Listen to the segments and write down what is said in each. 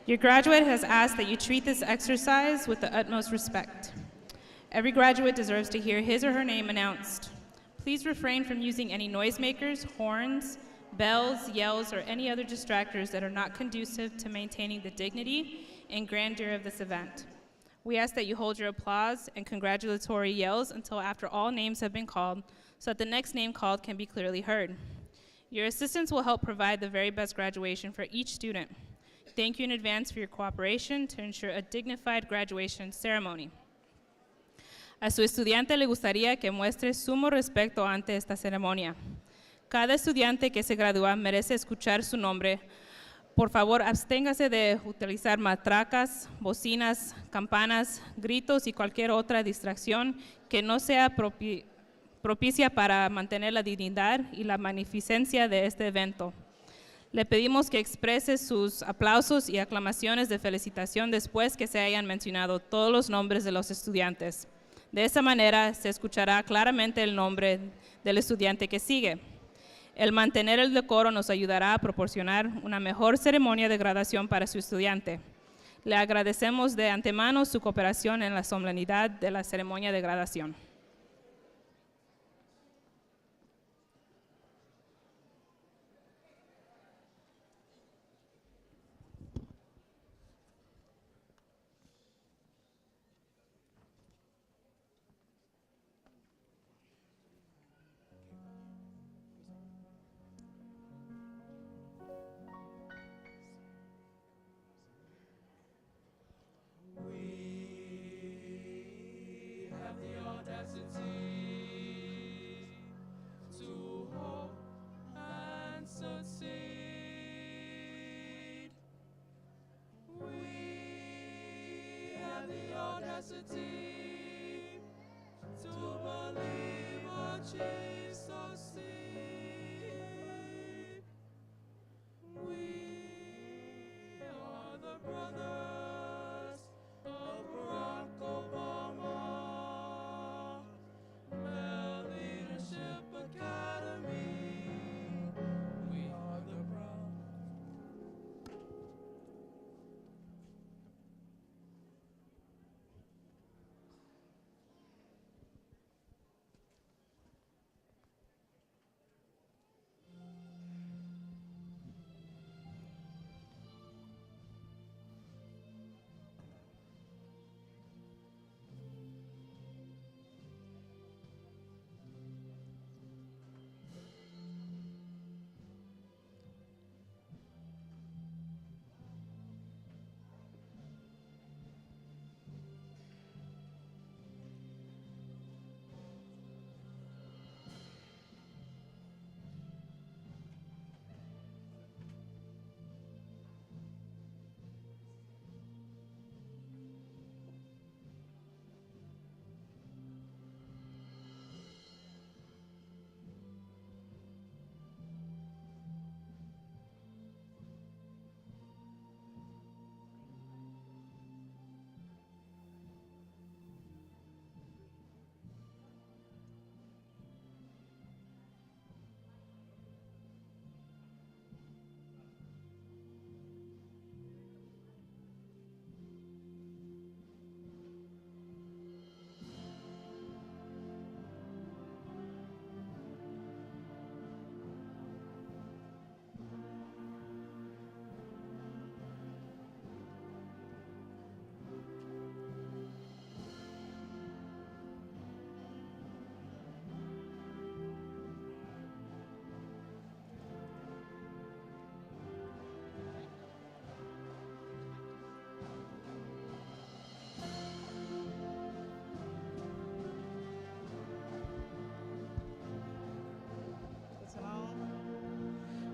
Your graduate has asked that you treat this exercise with the utmost respect. Every graduate deserves to hear his or her name announced. Please refrain from using any noisemakers, horns, bells, yells, or any other distractors that are not conducive to maintaining the dignity and grandeur of this event. We ask that you hold your applause and congratulatory yells until after all names have been called, so that the next name called can be clearly heard. Your assistants will help provide the very best graduation for each student. Thank you in advance for your cooperation to ensure a dignified graduation ceremony. A su estudiante le gustaría que muestre sumo respeto ante esta ceremonia. Cada estudiante que se gradúa merece escuchar su nombre. Por favor, absténgase de utilizar matracas, bocinas, campanas, gritos y cualquier otra distracción que no sea propicia para mantener la dignidad y la magnificencia de este evento. Le pedimos que exprese sus aplausos y aclamaciones de felicitación después que se hayan mencionado todos los nombres de los estudiantes. De esa manera se escuchará claramente el nombre del estudiante que sigue. El mantener el decoro nos ayudará a proporcionar una mejor ceremonia de graduación para su estudiante. Le agradecemos de antemano su cooperación en la solemnidad de la ceremonia de graduación.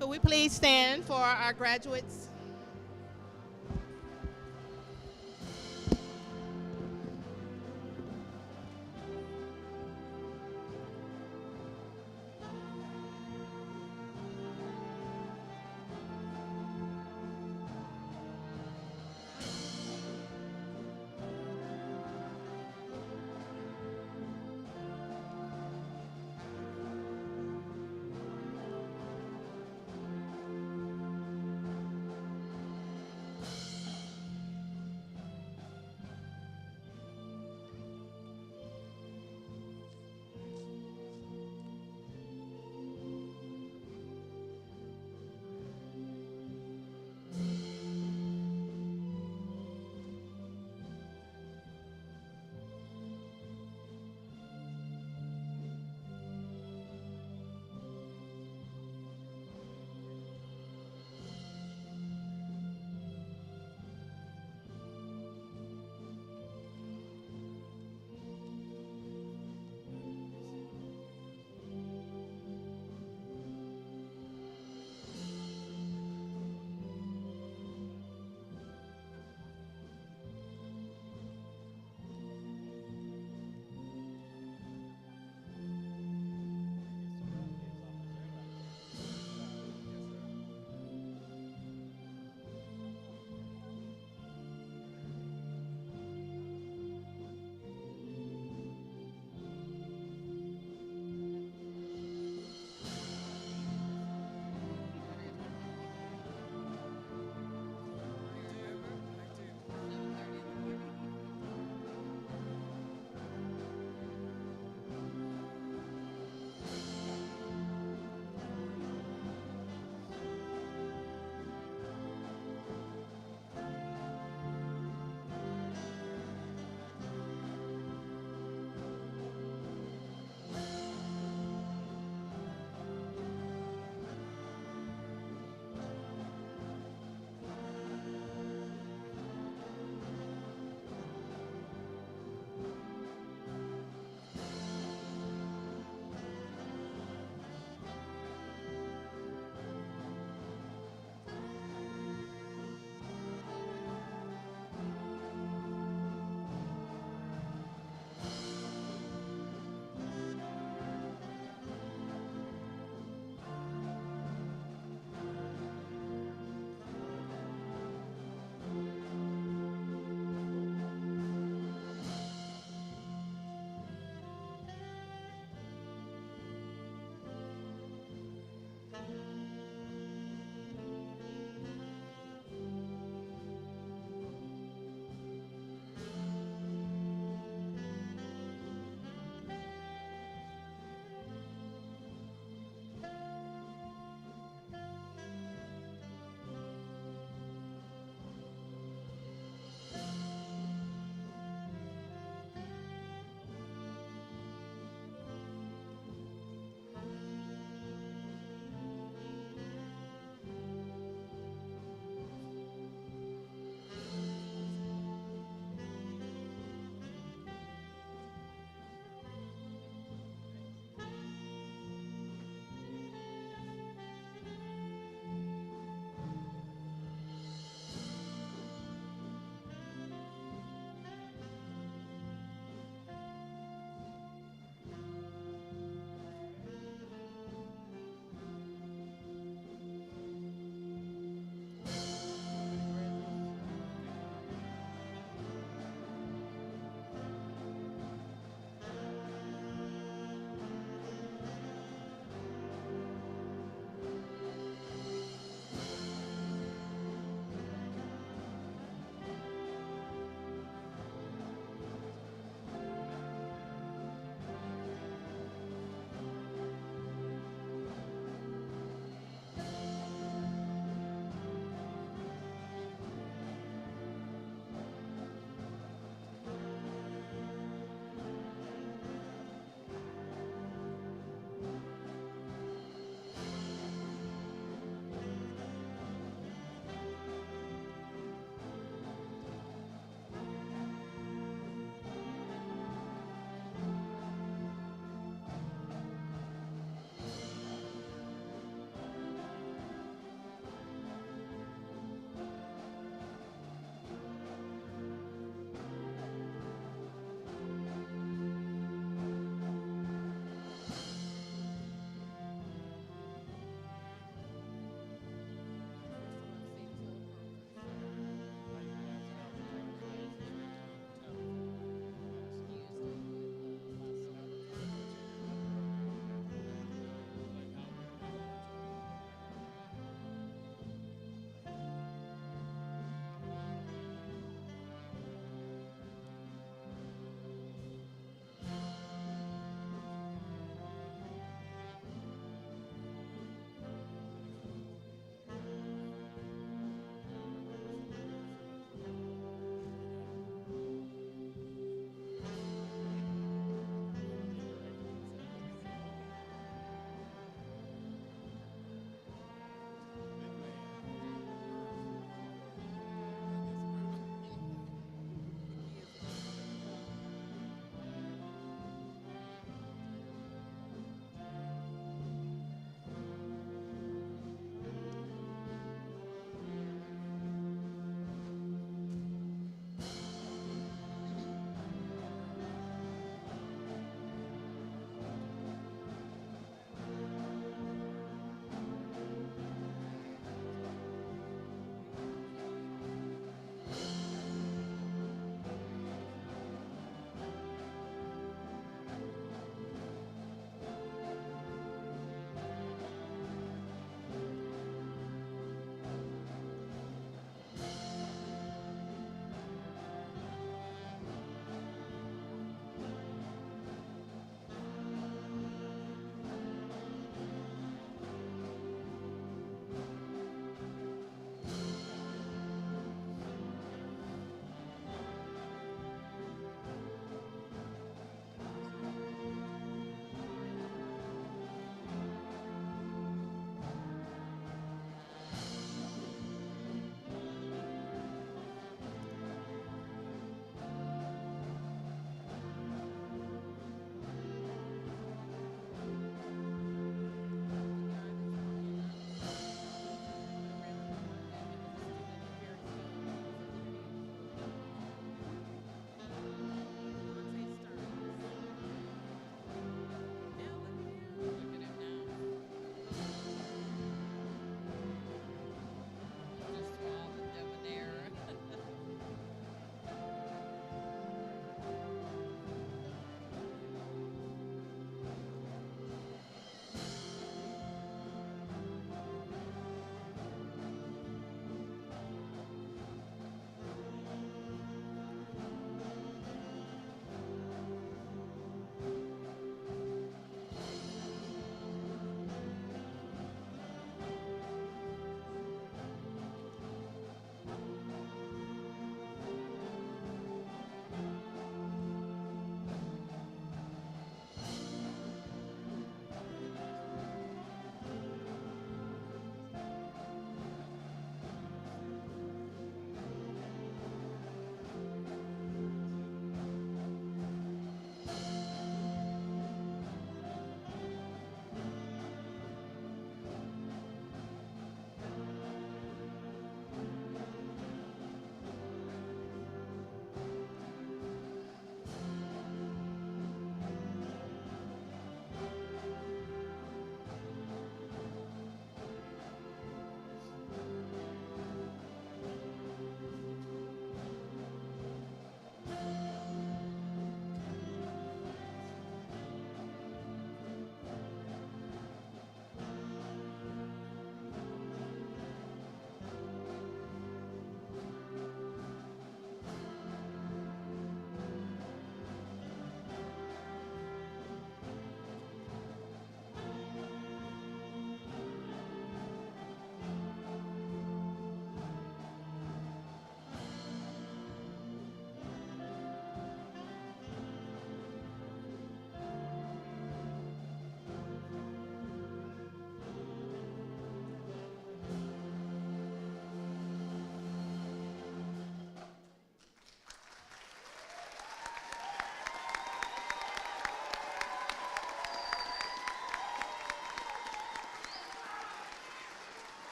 Could we please stand for our graduates?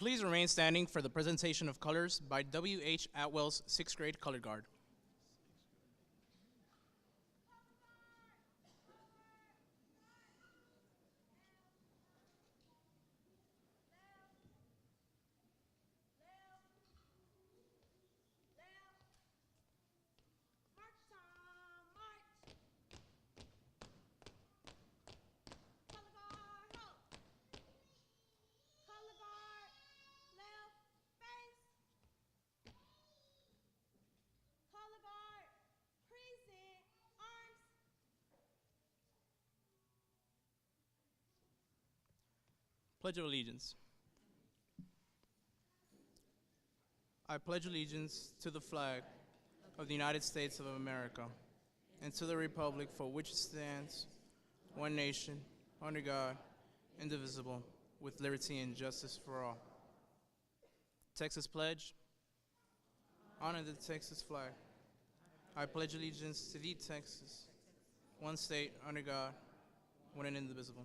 Please remain standing for the presentation of colors by W.H. Atwell's 6th grade color guard. Pledge of Allegiance. I pledge allegiance to the flag of the United States of America and to the republic for which it stands, one nation, under God, indivisible, with liberty and justice for all. Texas Pledge. Honor the Texas flag. I pledge allegiance to the Texas, one state, under God, one and indivisible.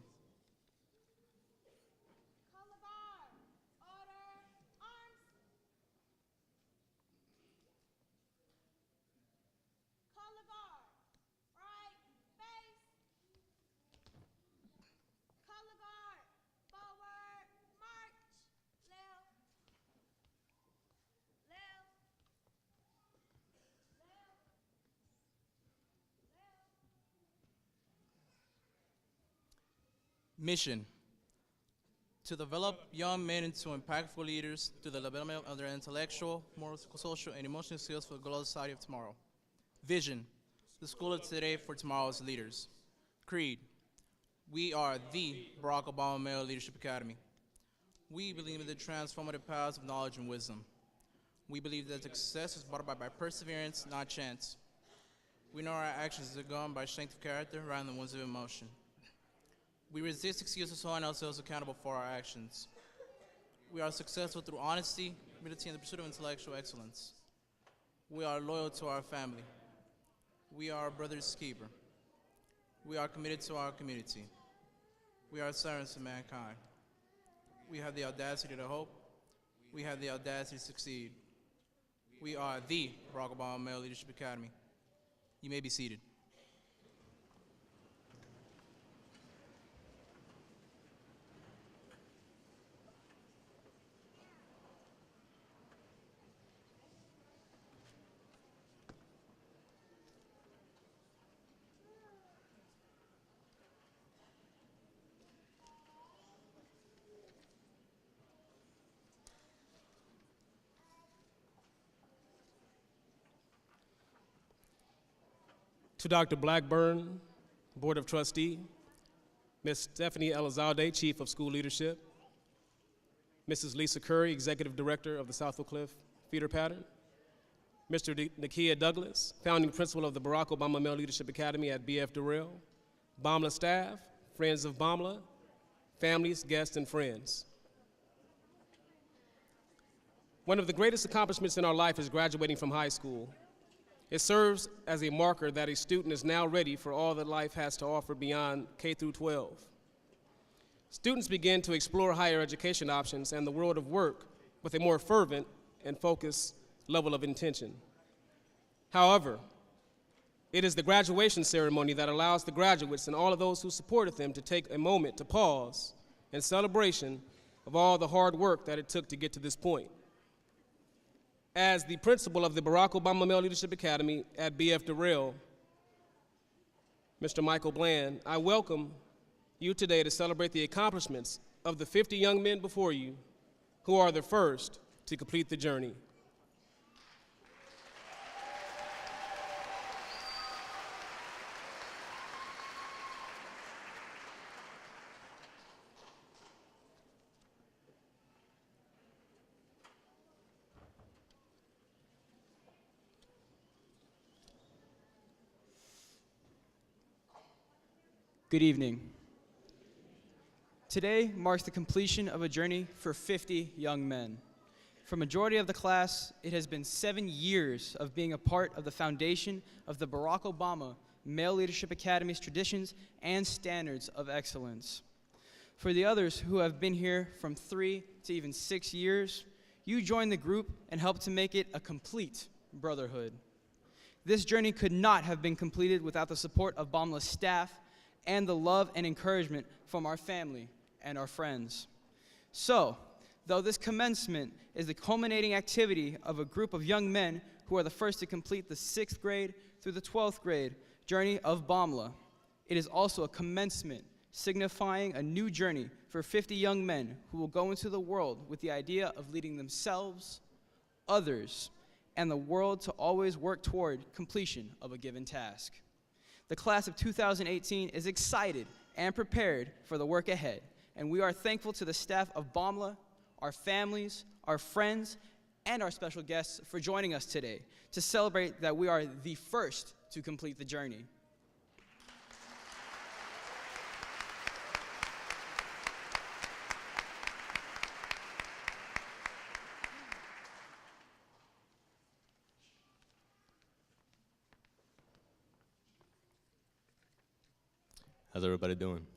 Mission: to develop young men into impactful leaders through the development of their intellectual, moral, social, and emotional skills for the global society of tomorrow. Vision: the school of today for tomorrow's leaders. Creed: we are the Barack Obama Male Leadership Academy. We believe in the transformative powers of knowledge and wisdom. We believe that success is brought about by perseverance, not chance. We know our actions are governed by strength of character rather than ones of emotion. We resist excuses to hold ourselves accountable for our actions. We are successful through honesty, humility, and the pursuit of intellectual excellence. We are loyal to our family. We are our brother's keeper. We are committed to our community. We are servants to mankind. We have the audacity to hope. We have the audacity to succeed. We are the Barack Obama Male Leadership Academy. You may be seated. To Dr. Blackburn, Board of Trustee, Ms. Stephanie Elizalde, Chief of School Leadership, Mrs. Lisa Curry, Executive Director of the South Oak Cliff Feeder Pattern, Mr. Nakia Douglas, Founding Principal of the Barack Obama Male Leadership Academy at BF Durrell, BOMLA staff, friends of BOMLA, families, guests, and friends. One of the greatest accomplishments in our life is graduating from high school. It serves as a marker that a student is now ready for all that life has to offer beyond K through 12. Students begin to explore higher education options and the world of work with a more fervent and focused level of intention. However, it is the graduation ceremony that allows the graduates and all of those who supported them to take a moment to pause in celebration of all the hard work that it took to get to this point. As the principal of the Barack Obama Male Leadership Academy at BF Durrell, Mr. Michael Bland, I welcome you today to celebrate the accomplishments of the 50 young men before you who are the first to complete the journey. Good evening. Today marks the completion of a journey for 50 young men. For majority of the class, it has been 7 years of being a part of the foundation of the Barack Obama Male Leadership Academy's traditions and standards of excellence. For the others who have been here from 3 to even 6 years, you joined the group and helped to make it a complete brotherhood. This journey could not have been completed without the support of Baumla's staff and the love and encouragement from our family and our friends. So, though this commencement is the culminating activity of a group of young men who are the first to complete the 6th grade through the 12th grade journey of Baumla, it is also a commencement signifying a new journey for 50 young men who will go into the world with the idea of leading themselves, others, and the world to always work toward completion of a given task. The class of 2018 is excited and prepared for the work ahead, and we are thankful to the staff of Baumla, our families, our friends, and our special guests for joining us today to celebrate that we are the first to complete the journey. How's everybody doing?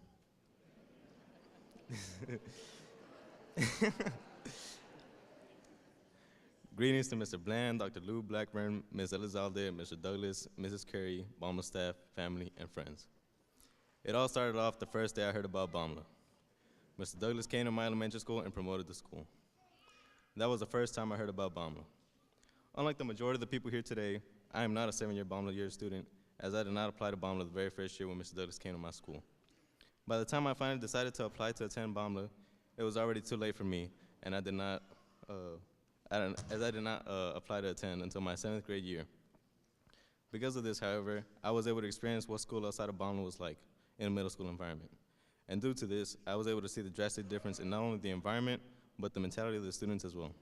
Greetings to Mr. Bland, Dr. Lou Blackburn, Ms. Elizalde, Mr. Douglas, Mrs. Curry, Baumla staff, family, and friends. It all started off the first day I heard about Baumla. Mr. Douglas came to my elementary school and promoted the school. That was the first time I heard about Baumla. Unlike the majority of the people here today, I am not a 7-year Baumla year student, as I did not apply to Baumla the very first year when Mr. Douglas came to my school. By the time I finally decided to apply to attend Baumla, it was already too late for me, and I did not apply to attend until my 7th grade year. Because of this, however, I was able to experience what school outside of Baumla was like in a middle school environment. And due to this, I was able to see the drastic difference in not only the environment, but the mentality of the students as well.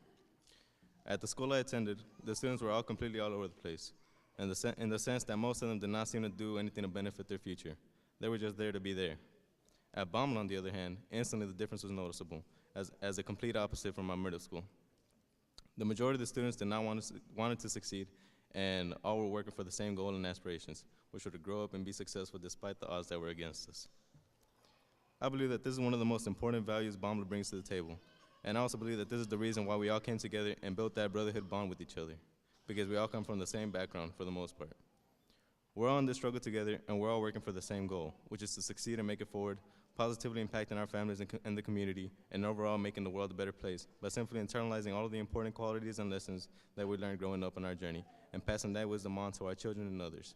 At the school I attended, the students were all completely all over the place, in the sense that most of them did not seem to do anything to benefit their future. They were just there to be there. At Baumla, on the other hand, instantly the difference was noticeable, as a complete opposite from my middle school. The majority of the students did not wanted to succeed, and all were working for the same goal and aspirations, which were to grow up and be successful despite the odds that were against us. I believe that this is one of the most important values Baumla brings to the table, and I also believe that this is the reason why we all came together and built that brotherhood bond with each other, because we all come from the same background for the most part. We're all in this struggle together, and we're all working for the same goal, which is to succeed and make it forward, positively impacting our families and the community, and overall making the world a better place by simply internalizing all of the important qualities and lessons that we learned growing up on our journey and passing that wisdom on to our children and others.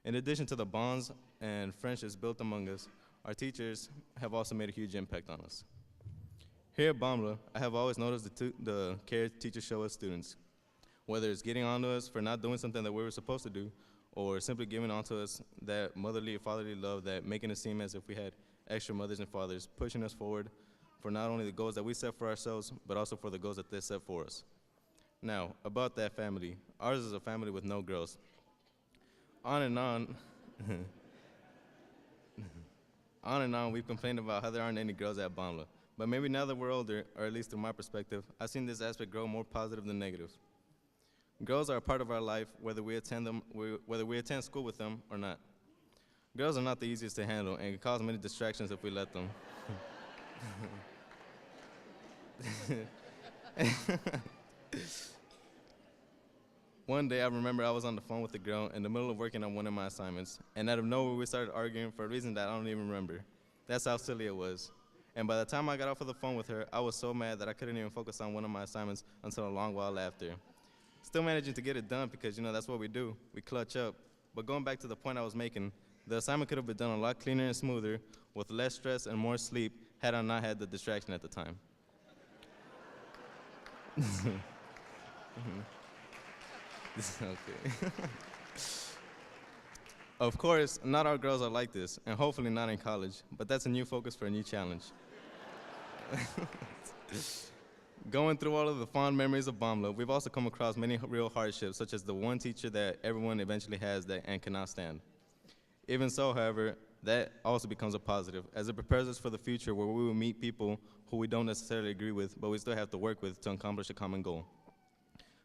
In addition to the bonds and friendships built among us, our teachers have also made a huge impact on us. Here at Baumla, I have always noticed the care teachers show us students, whether it's getting on to us for not doing something that we were supposed to do, or simply giving on to us that motherly or fatherly love that making it seem as if we had extra mothers and fathers, pushing us forward for not only the goals that we set for ourselves, but also for the goals that they set for us. Now, about that family, ours is a family with no girls. On and on, on and on, we've complained about how there aren't any girls at Baumla. But maybe now that we're older, or at least through my perspective, I've seen this aspect grow more positive than negative. Girls are a part of our life, whether we attend school with them or not. Girls are not the easiest to handle and can cause many distractions if we let them. One day I remember I was on the phone with a girl in the middle of working on one of my assignments, and out of nowhere we started arguing for a reason that I don't even remember. That's how silly it was. And by the time I got off of the phone with her, I was so mad that I couldn't even focus on one of my assignments until a long while after. Still managing to get it done because, that's what we do. We clutch up. But going back to the point I was making, the assignment could have been done a lot cleaner and smoother with less stress and more sleep had I not had the distraction at the time. Okay. Of course, not all girls are like this, and hopefully not in college, but that's a new focus for a new challenge. Going through all of the fond memories of Baumla, we've also come across many real hardships, such as the one teacher that everyone eventually has and cannot stand. Even so, however, that also becomes a positive, as it prepares us for the future where we will meet people who we don't necessarily agree with, but we still have to work with to accomplish a common goal.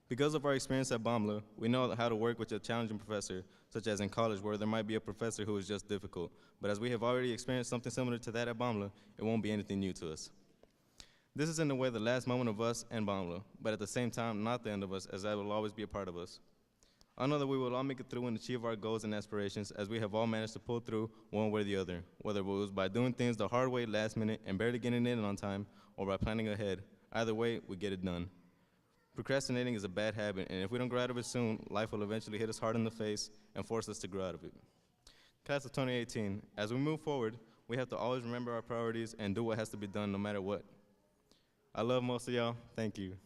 Because of our experience at BOMLA, we know how to work with a challenging professor, such as in college where there might be a professor who is just difficult. But as we have already experienced something similar to that at BOMLA, it won't be anything new to us. This is in a way the last moment of us and BOMLA, but at the same time not the end of us, as that will always be a part of us. I know that we will all make it through and achieve our goals and aspirations, as we have all managed to pull through one way or the other, whether it was by doing things the hard way last minute and barely getting it in on time, or by planning ahead. Either way, we get it done. Procrastinating is a bad habit, and if we don't grow out of it soon, life will eventually hit us hard in the face and force us to grow out of it. Class of 2018, as we move forward, we have to always remember our priorities and do what has to be done no matter what. I love most of y'all. Thank you.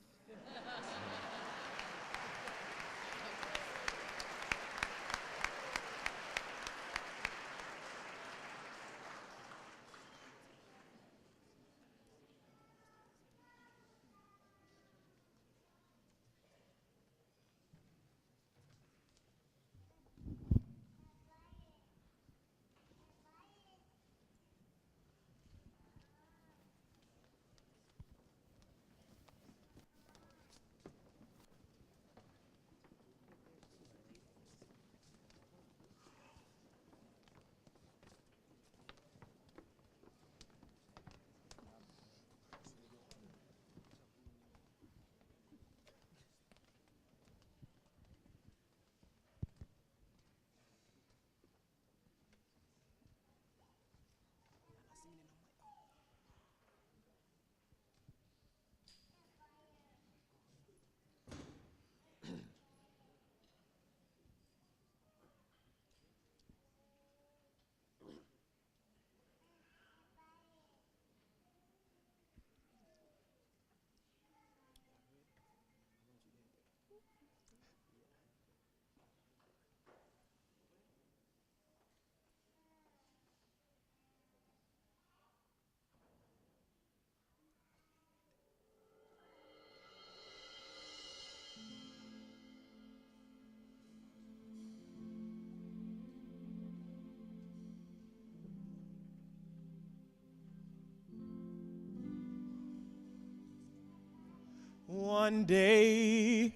One day,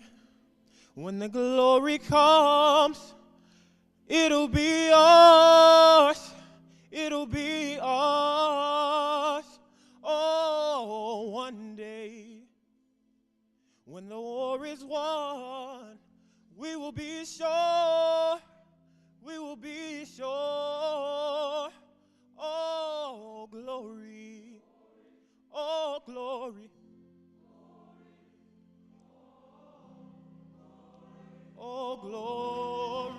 when the glory comes, it'll be ours. It'll be ours. Oh, one day, when the war is won, we will be sure. We will be sure. Oh, glory. Oh, glory. Oh, glory.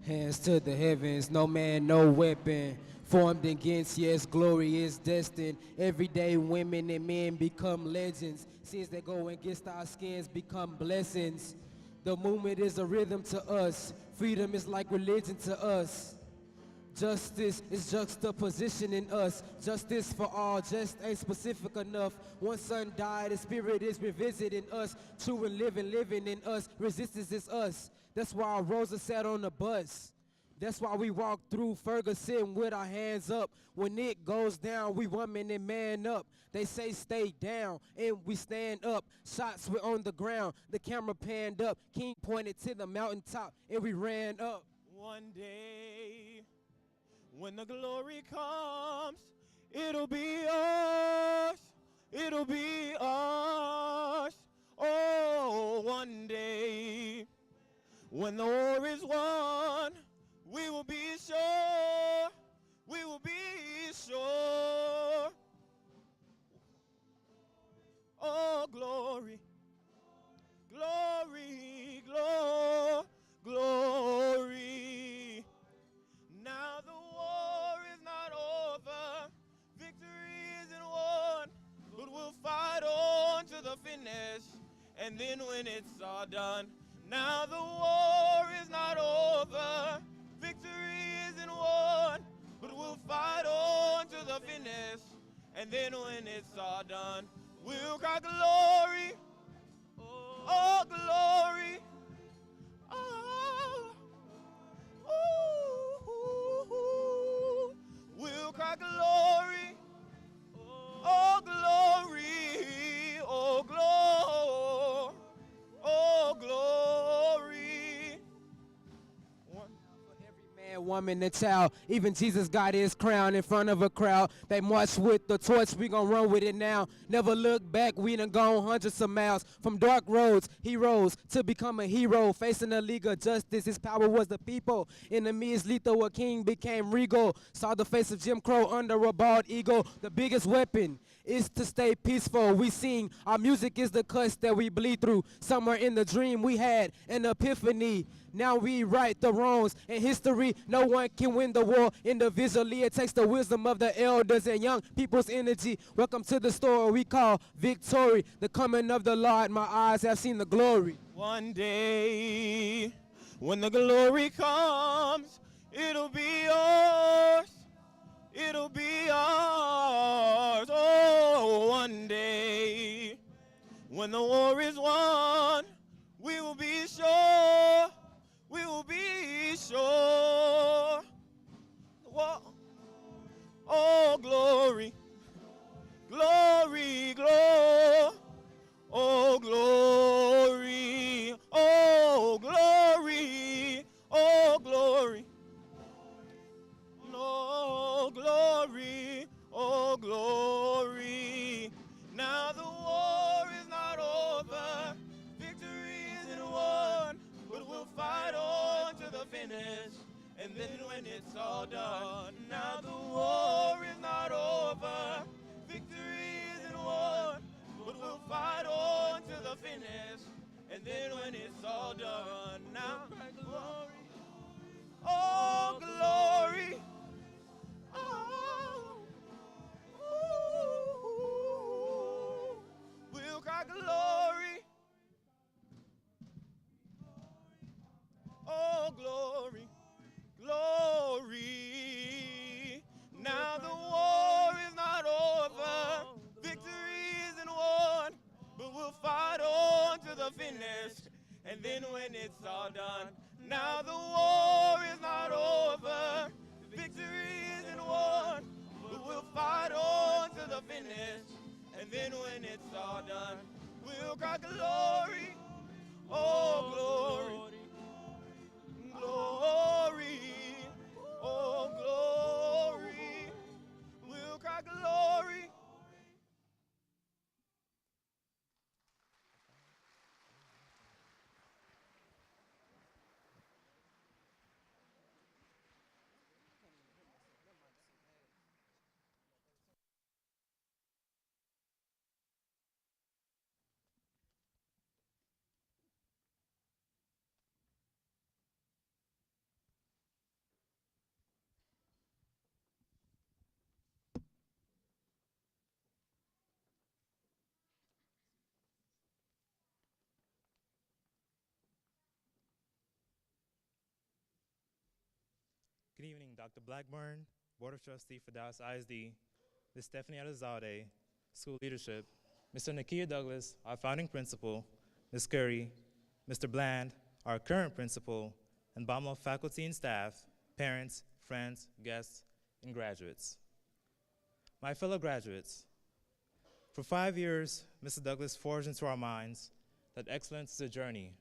Hands to the heavens, no man, no weapon formed against, yes, glory is destined. Everyday women and men become legends. Sins that go against our skins become blessings. The movement is a rhythm to us. Freedom is like religion to us. Justice is juxtaposition in us. Justice for all just ain't specific enough. One son died, the spirit is revisiting us. True and living in us. Resistance is us. That's why Rosa sat on the bus. That's why we walk through Ferguson with our hands up. When it goes down, we woman and man up. They say stay down, and we stand up. Shots were on the ground, the camera panned up. King pointed to the mountaintop, and we ran up. One day, when the glory comes, it'll be ours. It'll be ours. Oh, one day, when the war is won, we will be sure. We will be sure. Oh, glory. Glory, glory. Now the war is not over. Victory isn't won. But we'll fight on to the finish. And then when it's all done, now the war is not over. Victory isn't won, but we'll fight on to the finish. And then when it's all done, we'll cry glory. Oh, glory. Oh, ooh, we'll cry glory. Oh, glory. Oh, glory. a woman and child. Even Jesus got his crown in front of a crowd. They march with the torch, we gon' run with it now. Never look back, we done gone hundreds of miles. From dark roads, he rose to become a hero. Facing a league of justice, his power was the people. Enemies lethal, a king became regal. Saw the face of Jim Crow under a bald eagle. The biggest weapon is to stay peaceful. We sing, our music is the cuts that we bleed through. Somewhere in the dream we had an epiphany. Now we right the wrongs in history. No one can win the war individually. It takes the wisdom of the elders and young people's energy. Welcome to the story we call victory. The coming of the Lord, my eyes have seen the glory. One day, when the glory comes, it'll be yours. It'll be ours. Oh, one day, when the war is won, we will be sure. We will be sure. Whoa. Oh, glory, glory, glory. Oh, glory, oh, glory, oh, glory. No glory, oh, glory. Now the war is not over. Victory isn't won, but we'll fight on to the finish. And then when it's all done, now the war is not over. Victory isn't won, but we'll fight on to the finish. And then when it's all done, now glory, oh, glory. Oh, ooh, we'll cry glory. Oh, glory, glory. Now the war is not over. Victory isn't won, but we'll fight on to the finish. And then when it's all done, now the war is not over. Victory isn't won, but we'll fight on to the finish. And then when it's all done, we'll cry glory, oh, glory, glory, oh, glory. We'll cry glory. Good evening, Dr. Blackburn, Board of Trustee for Dallas ISD, Ms. Stephanie Adazade, School Leadership, Mr. Nakia Douglas, our founding principal, Ms. Curry, Mr. Bland, our current principal, and BAMLA faculty and staff, parents, friends, guests, and graduates. My fellow graduates, for 5 years, Mr. Douglas forged into our minds that excellence is a journey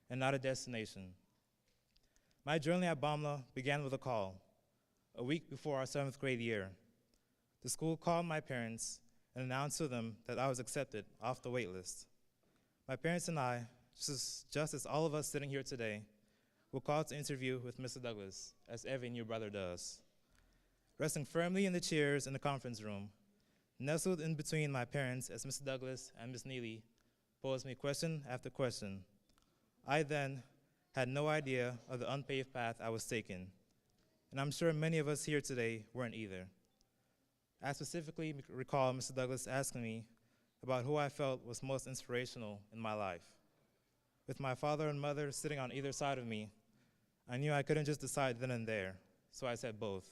and not a destination. My journey at BAMLA began with a call. A week before our 7th grade year, the school called my parents and announced to them that I was accepted off the wait list. My parents and I, just as all of us sitting here today, were called to interview with Mr. Douglas, as every new brother does. Resting firmly in the chairs in the conference room, nestled in between my parents as Mr. Douglas and Ms. Neely posed me question after question. I then had no idea of the unpaved path I was taking, and I'm sure many of us here today weren't either. I specifically recall Mr. Douglas asking me about who I felt was most inspirational in my life. With my father and mother sitting on either side of me, I knew I couldn't just decide then and there, so I said both.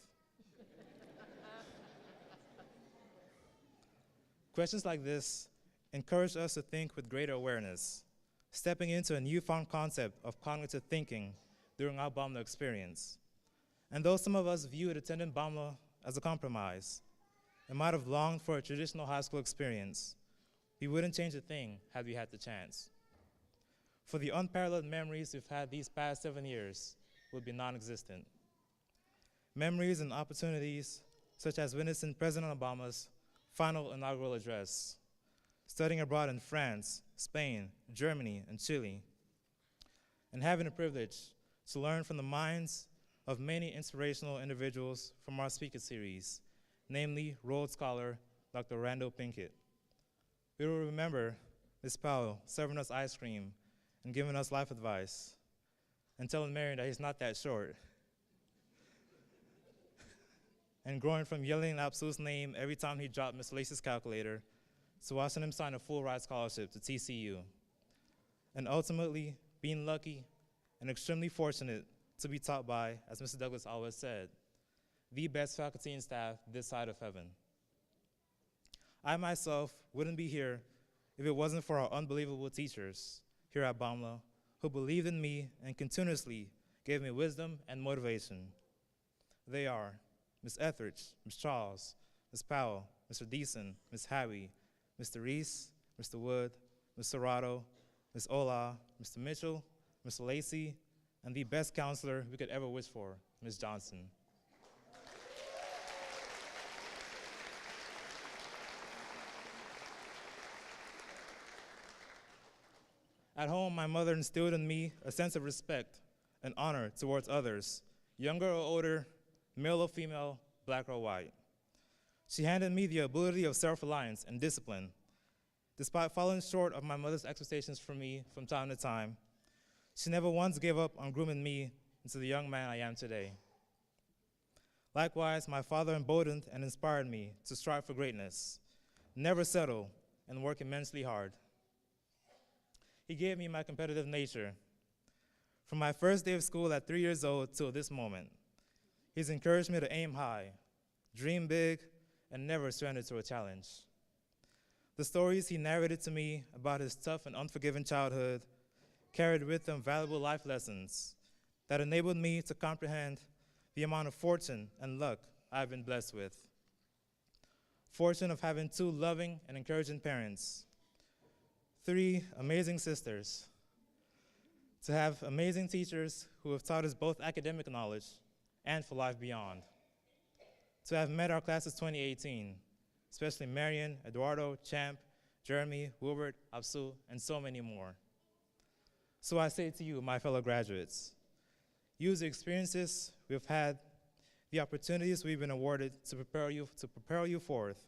Questions like this encouraged us to think with greater awareness, stepping into a newfound concept of cognitive thinking during our BAMLA experience. And though some of us viewed attending BAMLA as a compromise and might have longed for a traditional high school experience, we wouldn't change a thing had we had the chance. For the unparalleled memories we've had these past 7 years would be non-existent. memories and opportunities such as witnessing President Obama's final inaugural address, studying abroad in France, Spain, Germany, and Chile, and having the privilege to learn from the minds of many inspirational individuals from our speaker series, namely Rhodes Scholar Dr. Randall Pinkett. We will remember Ms. Powell serving us ice cream and giving us life advice and telling Marion that he's not that short. And growing from yelling out Sue's name every time he dropped Miss Lacey's calculator to watching him sign a full ride scholarship to TCU. And ultimately, being lucky and extremely fortunate to be taught by, as Mr. Douglas always said, the best faculty and staff this side of heaven. I myself wouldn't be here if it wasn't for our unbelievable teachers here at Baumla who believed in me and continuously gave me wisdom and motivation. They are Ms. Etheridge, Ms. Charles, Ms. Powell, Mr. Deason, Ms. Howie, Mr. Reese, Mr. Wood, Ms. Serrato, Ms. Ola, Mr. Mitchell, Mr. Lacey, and the best counselor we could ever wish for, Ms. Johnson. At home, my mother instilled in me a sense of respect and honor towards others, younger or older, male or female, black or white. She handed me the ability of self-reliance and discipline. Despite falling short of my mother's expectations for me from time to time, she never once gave up on grooming me into the young man I am today. Likewise, my father emboldened and inspired me to strive for greatness, never settle, and work immensely hard. He gave me my competitive nature. From my first day of school at 3 years old till this moment, he's encouraged me to aim high, dream big, and never surrender to a challenge. The stories he narrated to me about his tough and unforgiving childhood carried with them valuable life lessons that enabled me to comprehend the amount of fortune and luck I've been blessed with. Fortune of having 2 loving and encouraging parents, 3 amazing sisters, to have amazing teachers who have taught us both academic knowledge and for life beyond, to have met our class of 2018, especially Marion, Eduardo, Champ, Jeremy, Wilbert, Absu, and so many more. So I say to you, my fellow graduates, use the experiences we've had, the opportunities we've been awarded to propel you forth,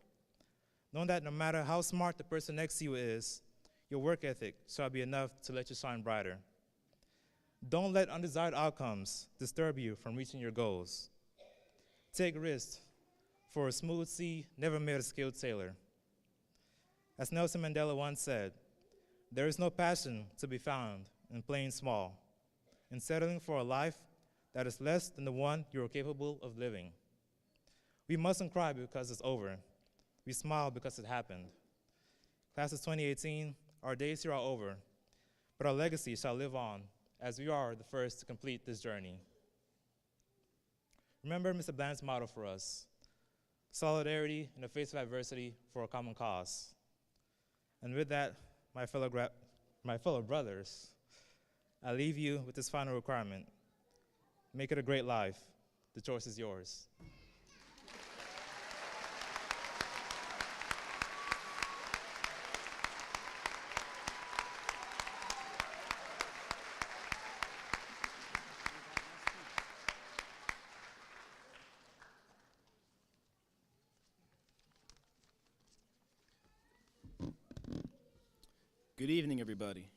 knowing that no matter how smart the person next to you is, your work ethic shall be enough to let you shine brighter. Don't let undesired outcomes disturb you from reaching your goals. Take risks, for a smooth sea never made a skilled sailor. As Nelson Mandela once said, there is no passion to be found in playing small, in settling for a life that is less than the one you are capable of living. We mustn't cry because it's over. We smile because it happened. Class of 2018, our days here are over, but our legacy shall live on as we are the first to complete this journey. Remember Mr. Bland's motto for us: solidarity in the face of adversity for a common cause. And with that, my fellow brothers, I leave you with this final requirement. Make it a great life. The choice is yours. Good evening, everybody.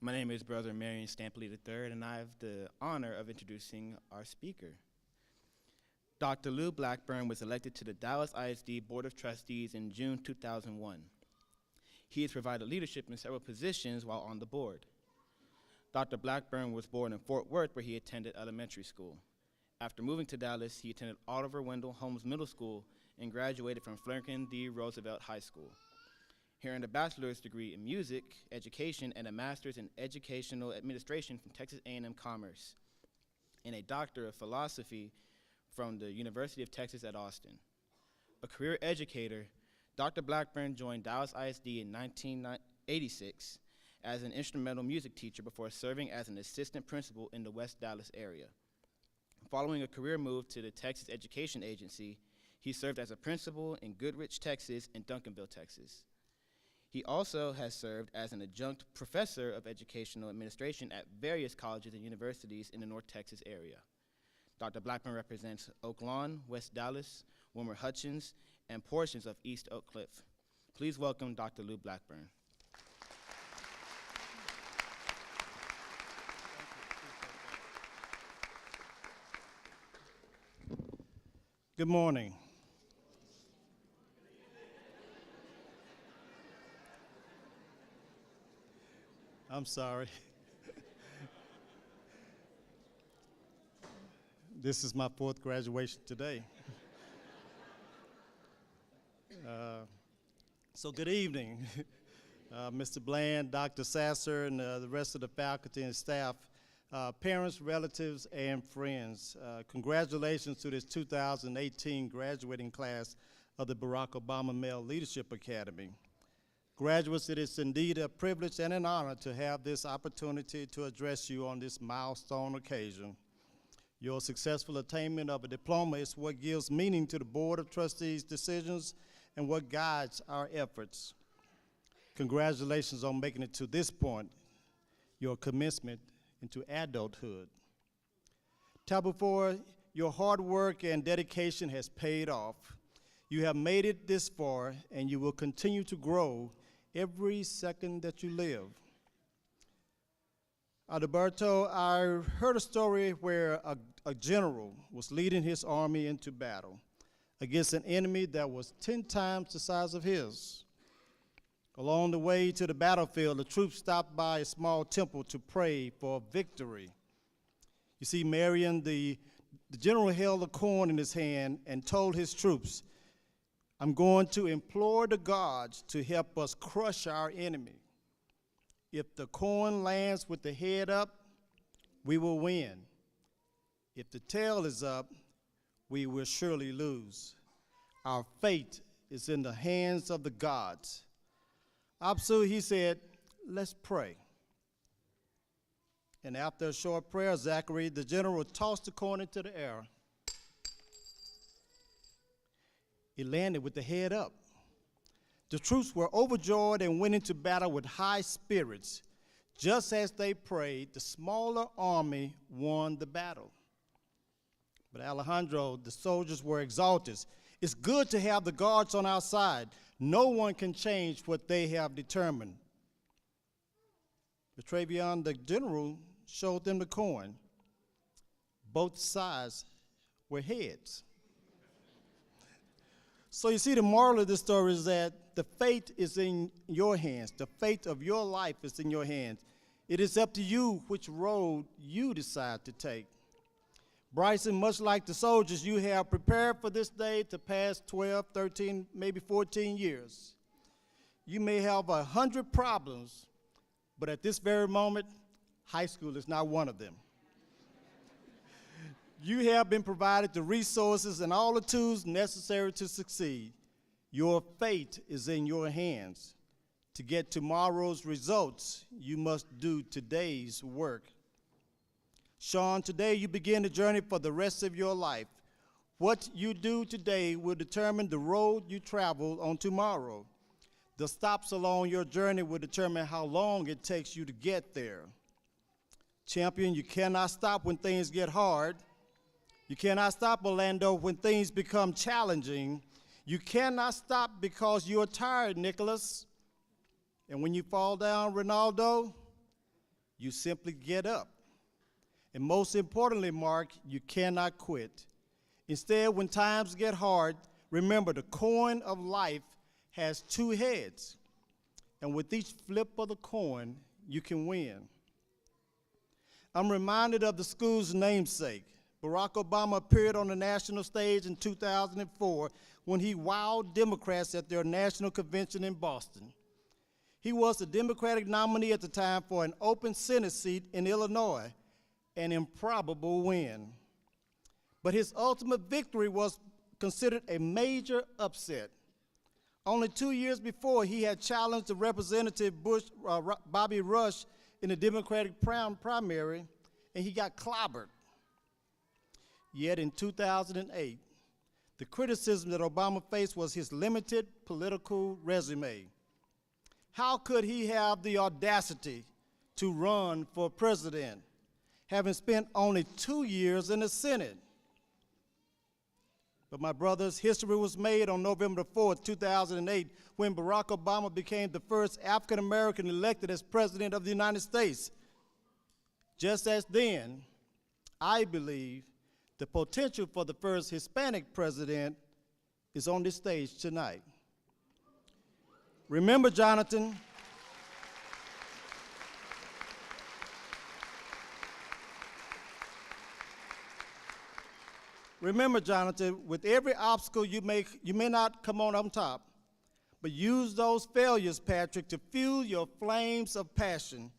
My name is Brother Marion Stampley III, and I have the honor of introducing our speaker. Dr. Lou Blackburn was elected to the Dallas ISD Board of Trustees in June 2001. He has provided leadership in several positions while on the board. Dr. Blackburn was born in Fort Worth, where he attended elementary school. After moving to Dallas, he attended Oliver Wendell Holmes Middle School and graduated from Franklin D. Roosevelt High School. He earned a bachelor's degree in music education and a master's in educational administration from Texas A&M Commerce, and a doctor of philosophy from the University of Texas at Austin. A career educator, Dr. Blackburn joined Dallas ISD in 1986 as an instrumental music teacher before serving as an assistant principal in the West Dallas area. Following a career move to the Texas Education Agency, he served as a principal in Goodrich, Texas, and Duncanville, Texas. He also has served as an adjunct professor of educational administration at various colleges and universities in the North Texas area. Dr. Blackburn represents Oak Lawn, West Dallas, Wilmer Hutchins, and portions of East Oak Cliff. Please welcome Dr. Lou Blackburn. Good morning. I'm sorry. This is my 4th graduation today. So good evening, Mr. Bland, Dr. Sasser, and the rest of the faculty and staff, parents, relatives, and friends. Congratulations to this 2018 graduating class of the Barack Obama Male Leadership Academy. Graduates, it is indeed a privilege and an honor to have this opportunity to address you on this milestone occasion. Your successful attainment of a diploma is what gives meaning to the Board of Trustees' decisions and what guides our efforts. Congratulations on making it to this point, your commencement into adulthood. Tell before your hard work and dedication has paid off. You have made it this far, and you will continue to grow every second that you live. Adalberto, I heard a story where a general was leading his army into battle against an enemy that was 10 times the size of his. Along the way to the battlefield, the troops stopped by a small temple to pray for victory. You see, Marion, the general held a coin in his hand and told his troops, "I'm going to implore the gods to help us crush our enemy. If the coin lands with the head up, we will win. If the tail is up, we will surely lose. Our fate is in the hands of the gods." Absu, he said, "Let's pray." And after a short prayer, Zachary, the general, tossed the coin into the air. It landed with the head up. The troops were overjoyed and went into battle with high spirits. Just as they prayed, the smaller army won the battle. But Alejandro, the soldiers were exalted. "It's good to have the guards on our side. No one can change what they have determined." But Travion, the general, showed them the coin. Both sides were heads. So you see, the moral of this story is that the fate is in your hands. The fate of your life is in your hands. It is up to you which road you decide to take. Bryson, much like the soldiers, you have prepared for this day to pass 12, 13, maybe 14 years. You may have 100 problems, but at this very moment, high school is not one of them. You have been provided the resources and all the tools necessary to succeed. Your fate is in your hands. To get tomorrow's results, you must do today's work. Sean, today you begin the journey for the rest of your life. What you do today will determine the road you travel on tomorrow. The stops along your journey will determine how long it takes you to get there. Champion, you cannot stop when things get hard. You cannot stop, Orlando, when things become challenging. You cannot stop because you're tired, Nicholas. And when you fall down, Ronaldo, you simply get up. And most importantly, Mark, you cannot quit. Instead, when times get hard, remember the coin of life has 2 heads. And with each flip of the coin, you can win. I'm reminded of the school's namesake. Barack Obama appeared on the national stage in 2004 when he wowed Democrats at their national convention in Boston. He was the Democratic nominee at the time for an open Senate seat in Illinois, an improbable win. But his ultimate victory was considered a major upset. Only 2 years before, he had challenged the Representative Bobby Rush in the Democratic primary, and he got clobbered. Yet in 2008, the criticism that Obama faced was his limited political resume. How could he have the audacity to run for president, having spent only 2 years in the Senate? But my brothers, history was made on November 4th, 2008, when Barack Obama became the first African American elected as president of the United States. Just as then, I believe the potential for the first Hispanic president is on this stage tonight. Remember, Jonathan, with every obstacle you may not come on top, but use those failures, Patrick, to fuel your flames of passion.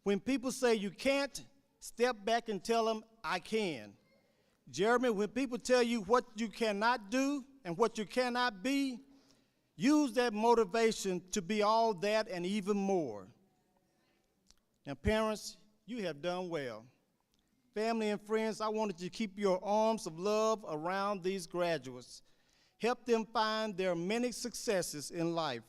When people say you can't, step back and tell them, I can. Jeremy, when people tell you what you cannot do and what you cannot be, use that motivation to be all that and even more. Now, parents, you have done well. Family and friends, I wanted you to keep your arms of love around these graduates. Help them find their many successes in life.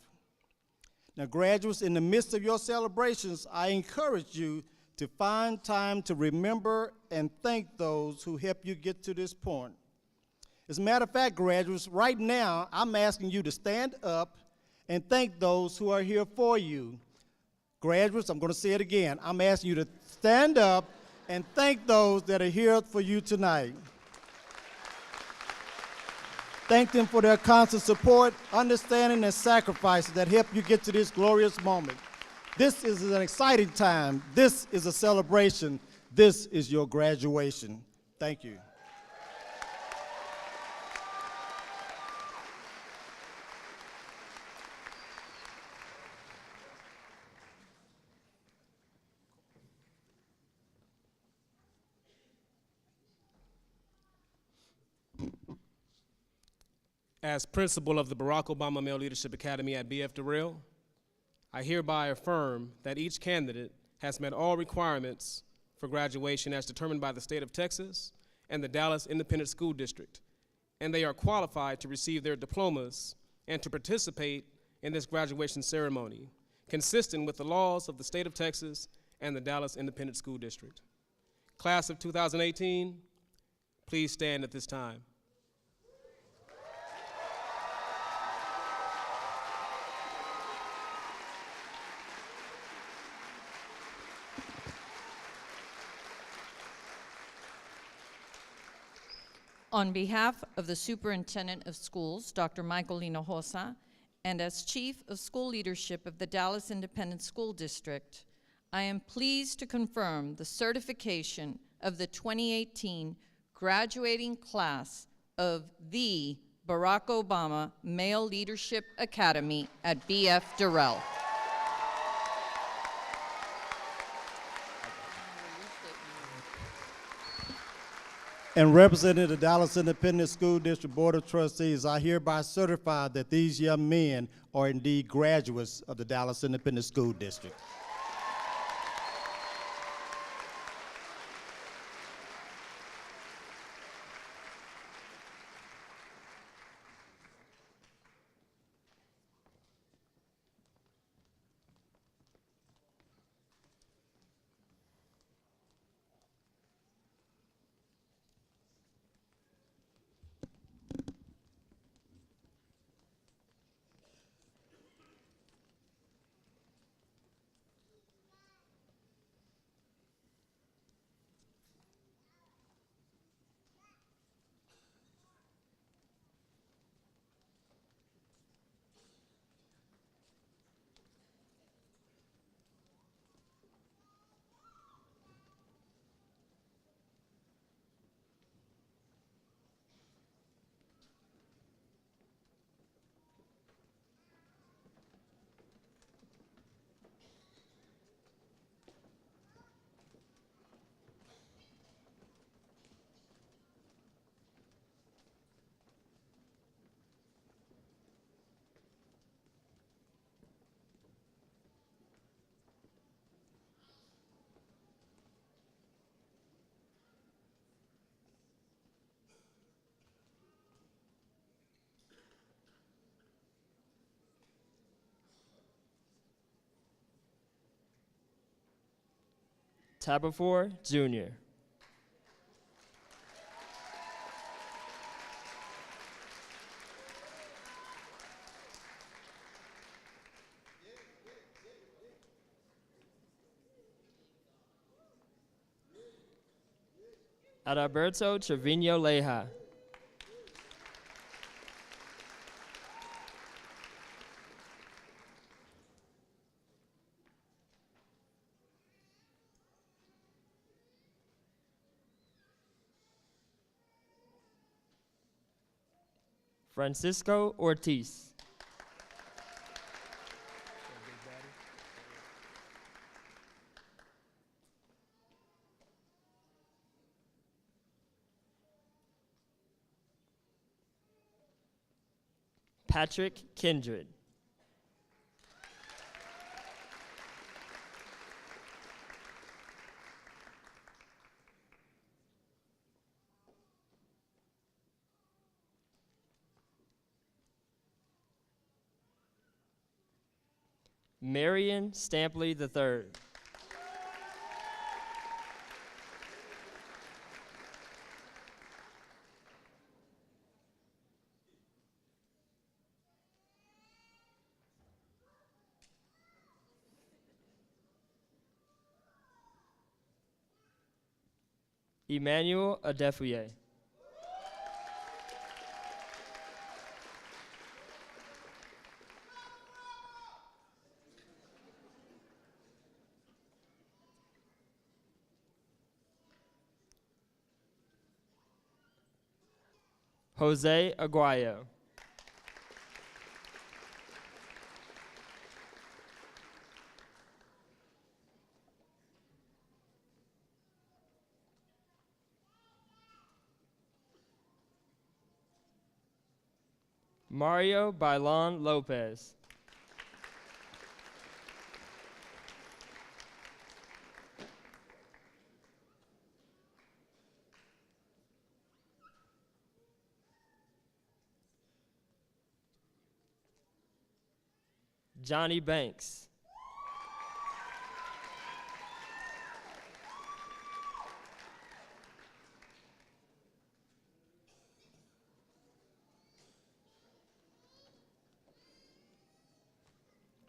Now, graduates, in the midst of your celebrations, I encourage you to find time to remember and thank those who helped you get to this point. As a matter of fact, graduates, right now, I'm asking you to stand up and thank those who are here for you. Graduates, I'm going to say it again. I'm asking you to stand up and thank those that are here for you tonight. Thank them for their constant support, understanding, and sacrifices that help you get to this glorious moment. This is an exciting time. This is a celebration. This is your graduation. Thank you. As principal of the Barack Obama Male Leadership Academy at BF Durrell, I hereby affirm that each candidate has met all requirements for graduation as determined by the state of Texas and the Dallas Independent School District, and they are qualified to receive their diplomas and to participate in this graduation ceremony, consistent with the laws of the state of Texas and the Dallas Independent School District. Class of 2018, please stand at this time. On behalf of the Superintendent of Schools, Dr. Michael Hinojosa, and as Chief of School Leadership of the Dallas Independent School District, I am pleased to confirm the certification of the 2018 graduating class of the Barack Obama Male Leadership Academy at BF Durrell. And representing the Dallas Independent School District Board of Trustees, I hereby certify that these young men are indeed graduates of the Dallas Independent School District. Tabafor Jr. Adalberto Trevino Leja. Francisco Ortiz. Patrick Kindred. Marion Stampley III. Emmanuel Adefuye. Jose Aguayo. Mario Bailon Lopez. Johnny Banks.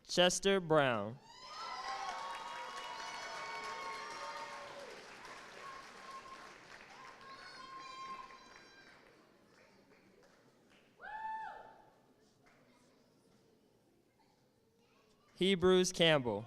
Chester Brown. Hebrews Campbell.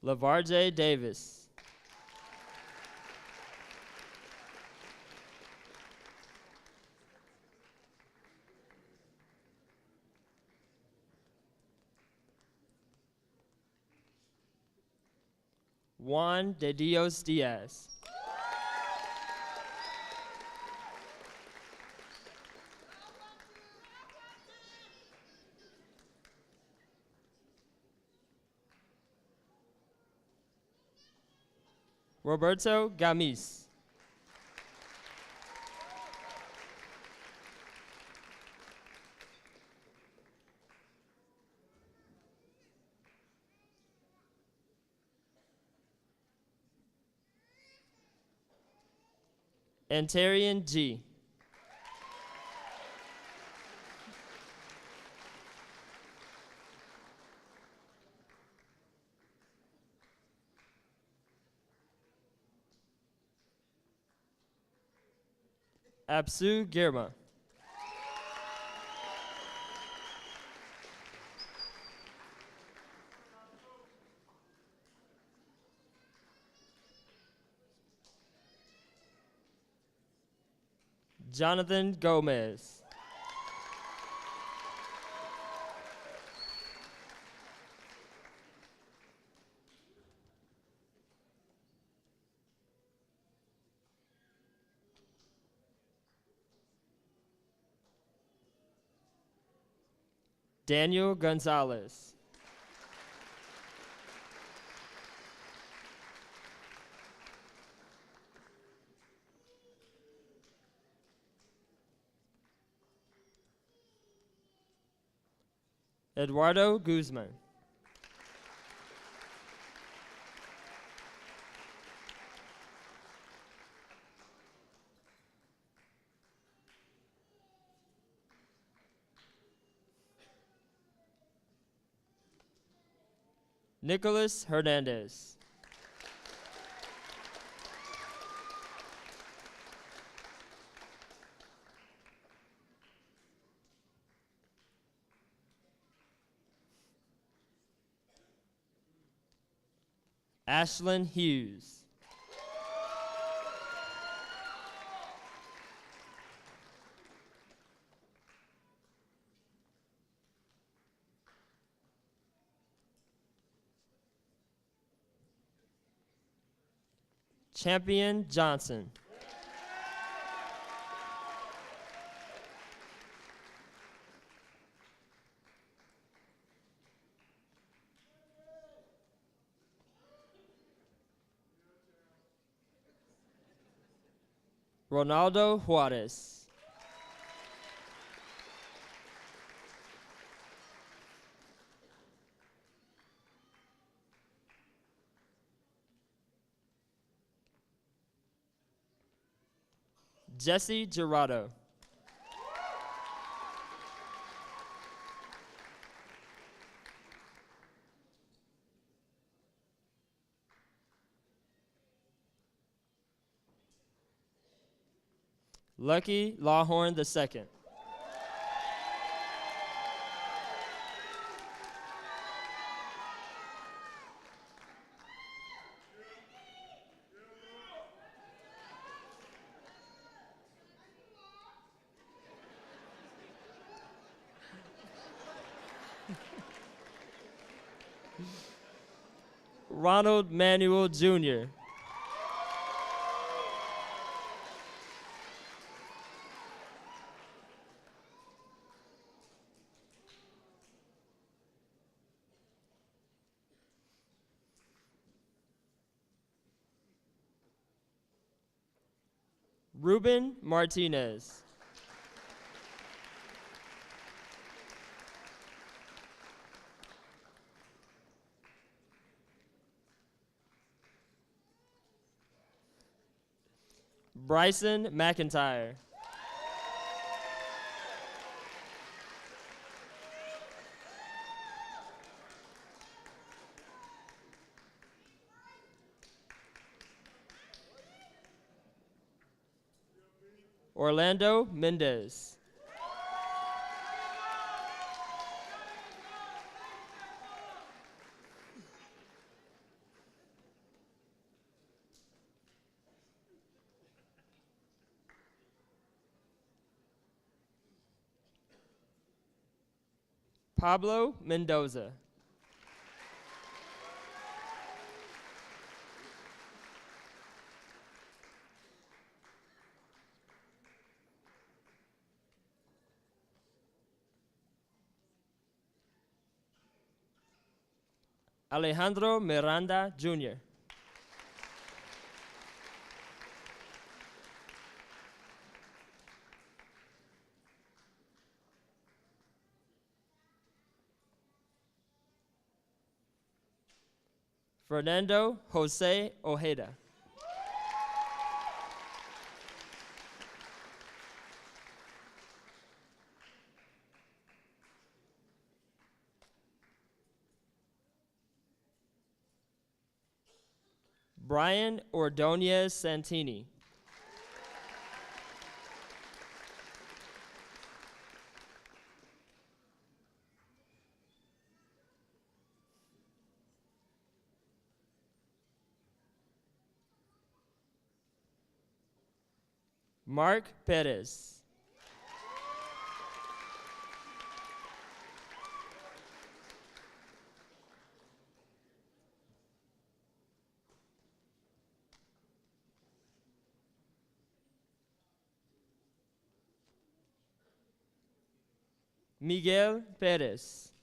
Lavarje Davis. Juan de Dios Diaz. Roberto Gamis. Antarian G. Absu Girma. Jonathan Gomez. Daniel Gonzalez. Eduardo Guzman. Nicholas Hernandez. Ashlyn Hughes. Champion Johnson. Ronaldo Juarez. Jesse Gerardo. Lucky Lawhorn II. Ronald Manuel Jr. Ruben Martinez. Bryson McIntyre. Orlando Mendez. Pablo Mendoza. Alejandro Miranda Jr. Fernando Jose Ojeda. Brian Ordonez Santini. Mark Perez. Miguel Perez.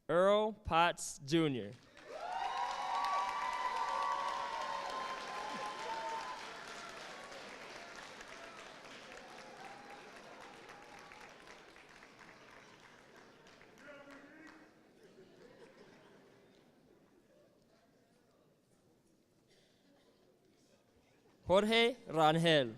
Earl Potts, Jr. Jorge Rangel.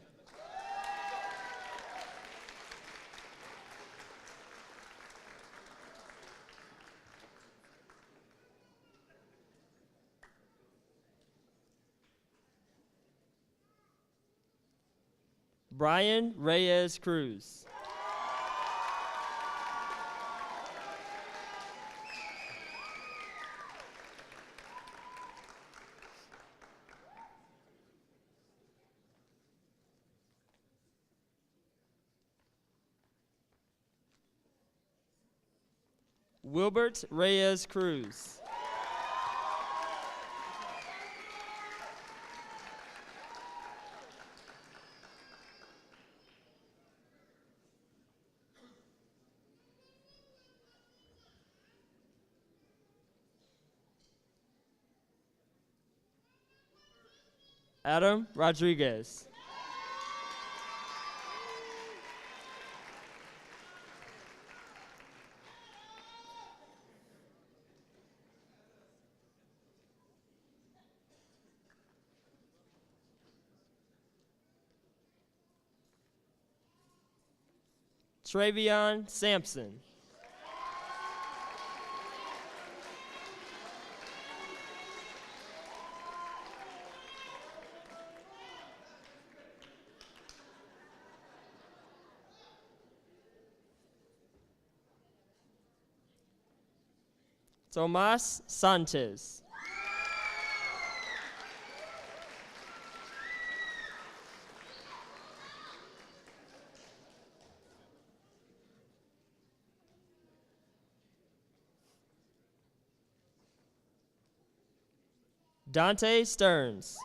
Brian Reyes Cruz. Wilbert Reyes Cruz. Adam Rodriguez. Travion Sampson. Tomas Sanchez. Dante Stearns.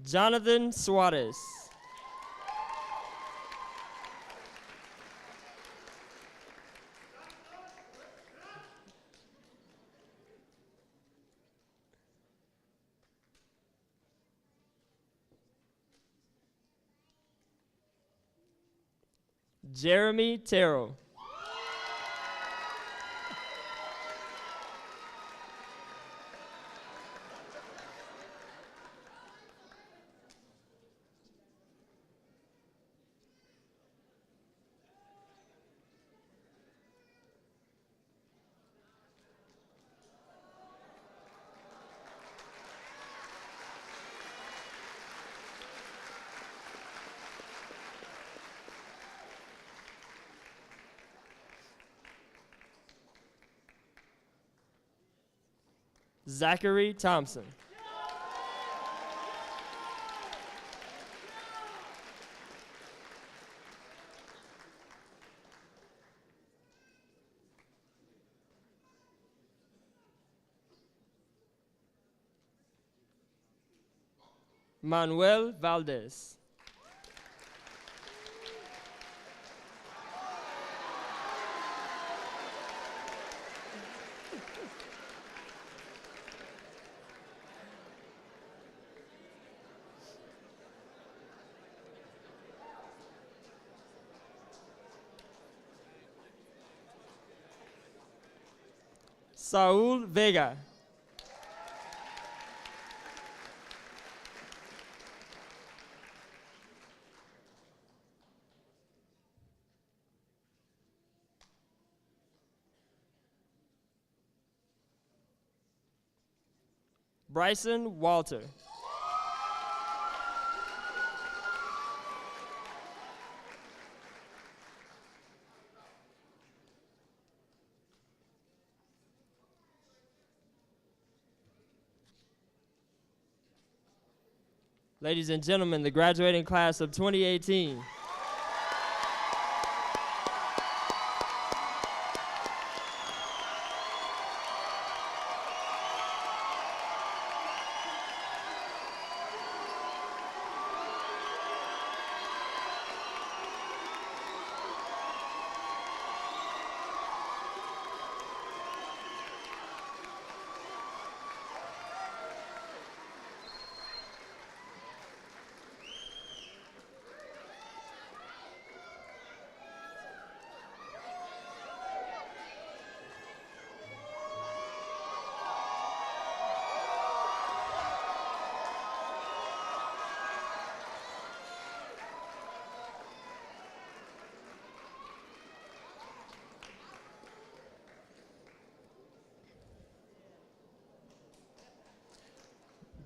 Jonathan Suarez. Jeremy Terrell. Zachary Thompson. Manuel Valdez. Saul Vega. Bryson Walter. Ladies and gentlemen, the graduating class of 2018.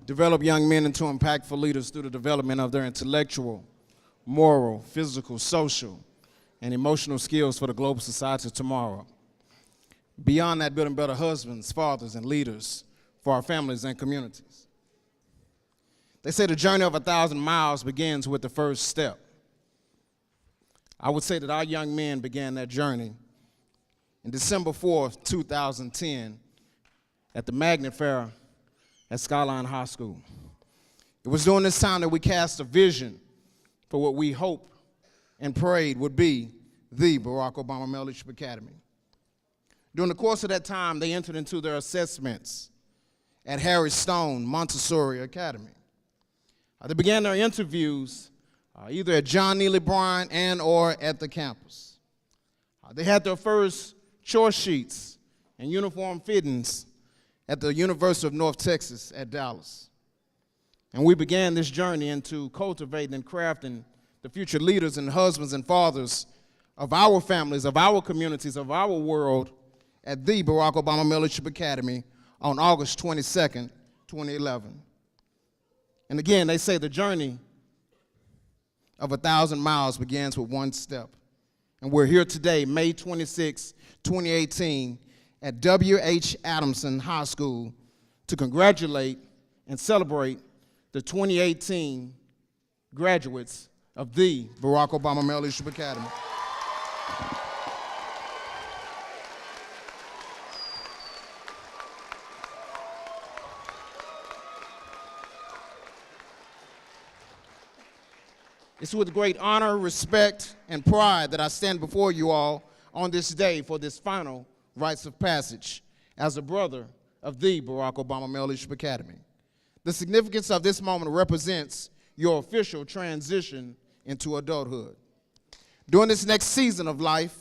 develop young men into impactful leaders through the development of their intellectual, moral, physical, social, and emotional skills for the global society of tomorrow. Beyond that, building better husbands, fathers, and leaders for our families and communities. They say the journey of 1,000 miles begins with the first step. I would say that our young men began that journey in December 4th, 2010, at the Magnet Fair at Skyline High School. It was during this time that we cast a vision for what we hoped and prayed would be the Barack Obama Male Leadership Academy. During the course of that time, they entered into their assessments at Harry Stone Montessori Academy. They began their interviews either at John Neely Bryan and or at the campus. They had their first choice sheets and uniform fittings at the University of North Texas at Dallas. And we began this journey into cultivating and crafting the future leaders and husbands and fathers of our families, of our communities, of our world at the Barack Obama Male Leadership Academy on August 22nd, 2011. And again, they say the journey of 1,000 miles begins with one step. And we're here today, May 26, 2018, at W.H. Adamson High School to congratulate and celebrate the 2018 graduates of the Barack Obama Male Leadership Academy. It's with great honor, respect, and pride that I stand before you all on this day for this final rites of passage as a brother of the Barack Obama Male Leadership Academy. The significance of this moment represents your official transition into adulthood. During this next season of life,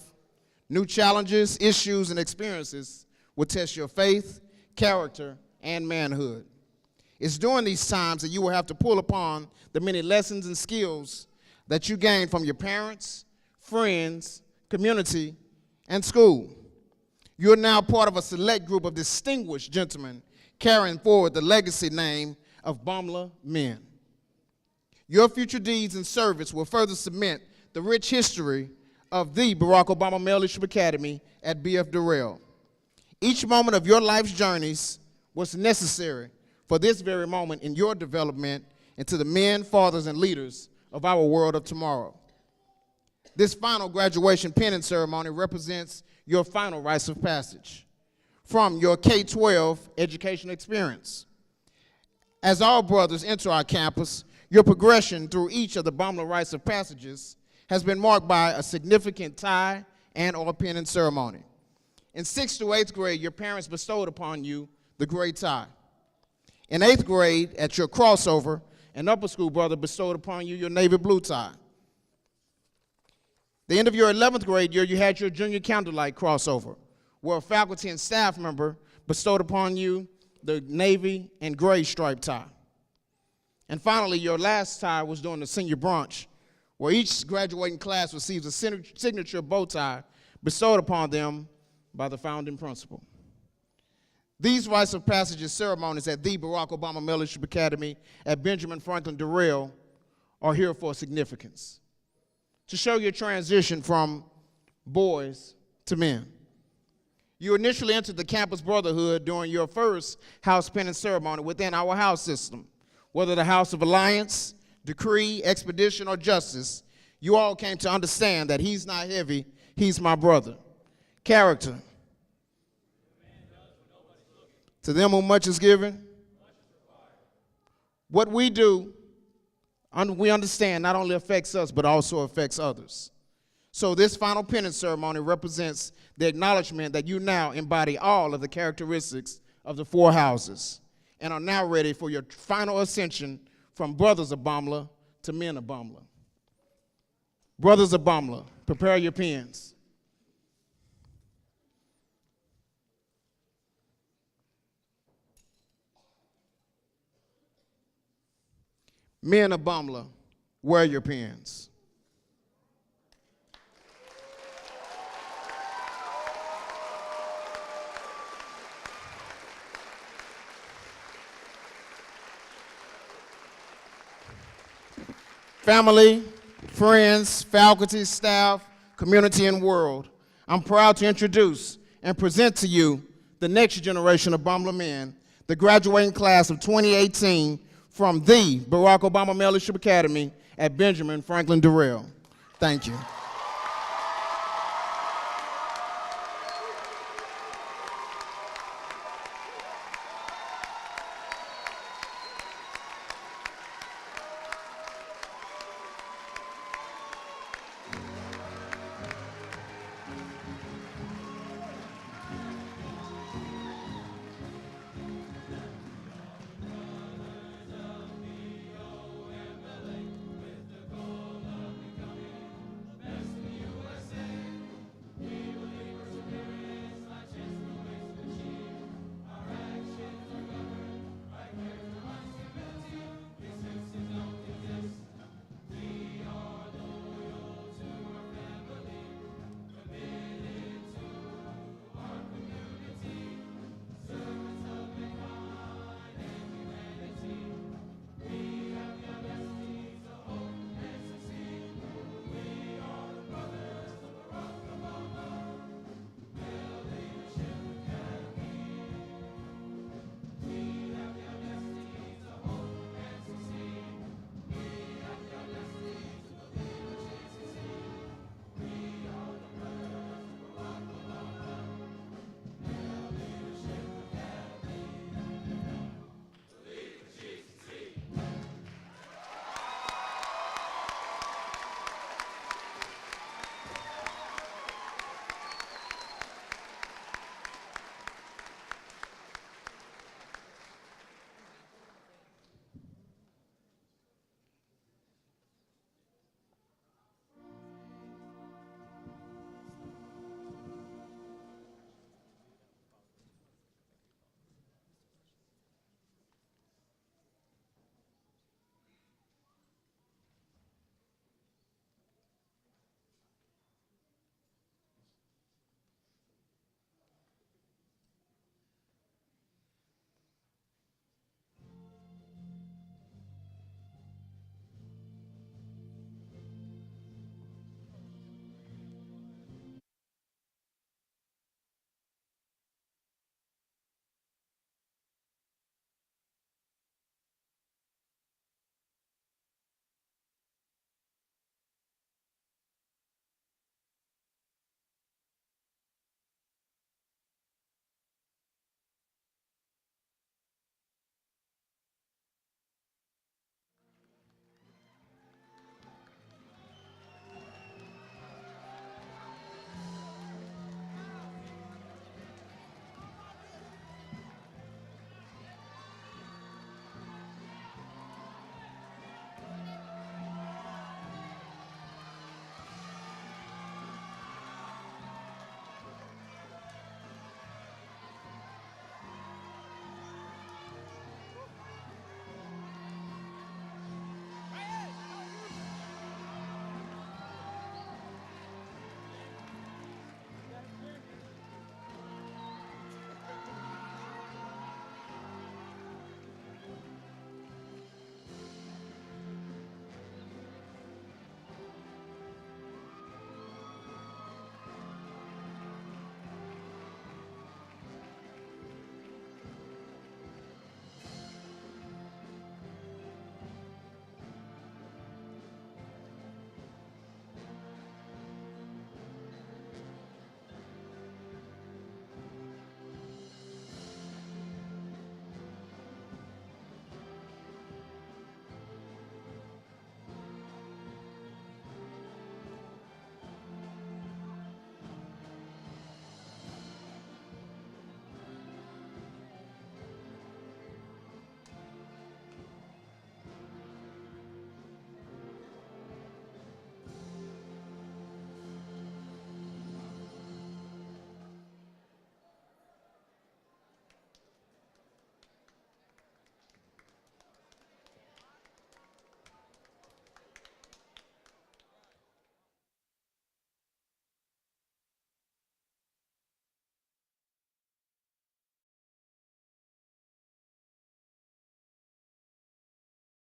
new challenges, issues, and experiences will test your faith, character, and manhood. It's during these times that you will have to pull upon the many lessons and skills that you gain from your parents, friends, community, and school. You're now part of a select group of distinguished gentlemen carrying forward the legacy name of Baumla men. Your future deeds and service will further cement the rich history of the Barack Obama Male Leadership Academy at B.F. Durrell. Each moment of your life's journeys was necessary for this very moment in your development into the men, fathers, and leaders of our world of tomorrow. This final graduation pennant ceremony represents your final rites of passage from your K-12 education experience. As all brothers enter our campus, your progression through each of the Baumla rites of passages has been marked by a significant tie and or pennant ceremony. In 6th to 8th grade, your parents bestowed upon you the gray tie. In 8th grade, at your crossover, an upper school brother bestowed upon you your navy blue tie. The end of your 11th grade year, you had your junior candlelight crossover, where a faculty and staff member bestowed upon you the navy and gray striped tie. And finally, your last tie was during the senior brunch, where each graduating class receives a signature bow tie bestowed upon them by the founding principal. These rites of passage ceremonies at the Barack Obama Male Leadership Academy at Benjamin Franklin Durrell are here for significance, to show your transition from boys to men. You initially entered the campus brotherhood during your first house pennant ceremony within our house system. Whether the House of Alliance, Decree, Expedition, or Justice, you all came to understand that he's not heavy, he's my brother. Character. To them whom much is given, what we do, we understand not only affects us, but also affects others. So this final pennant ceremony represents the acknowledgement that you now embody all of the characteristics of the four houses and are now ready for your final ascension from brothers of Baumla to men of Baumla. Brothers of Baumla, prepare your pens. Men of Baumla, wear your pens. family, friends, faculty, staff, community, and world, I'm proud to introduce and present to you the next generation of Baumler men, the graduating class of 2018 from the Barack Obama Male Leadership Academy at Benjamin Franklin Durrell. Thank you.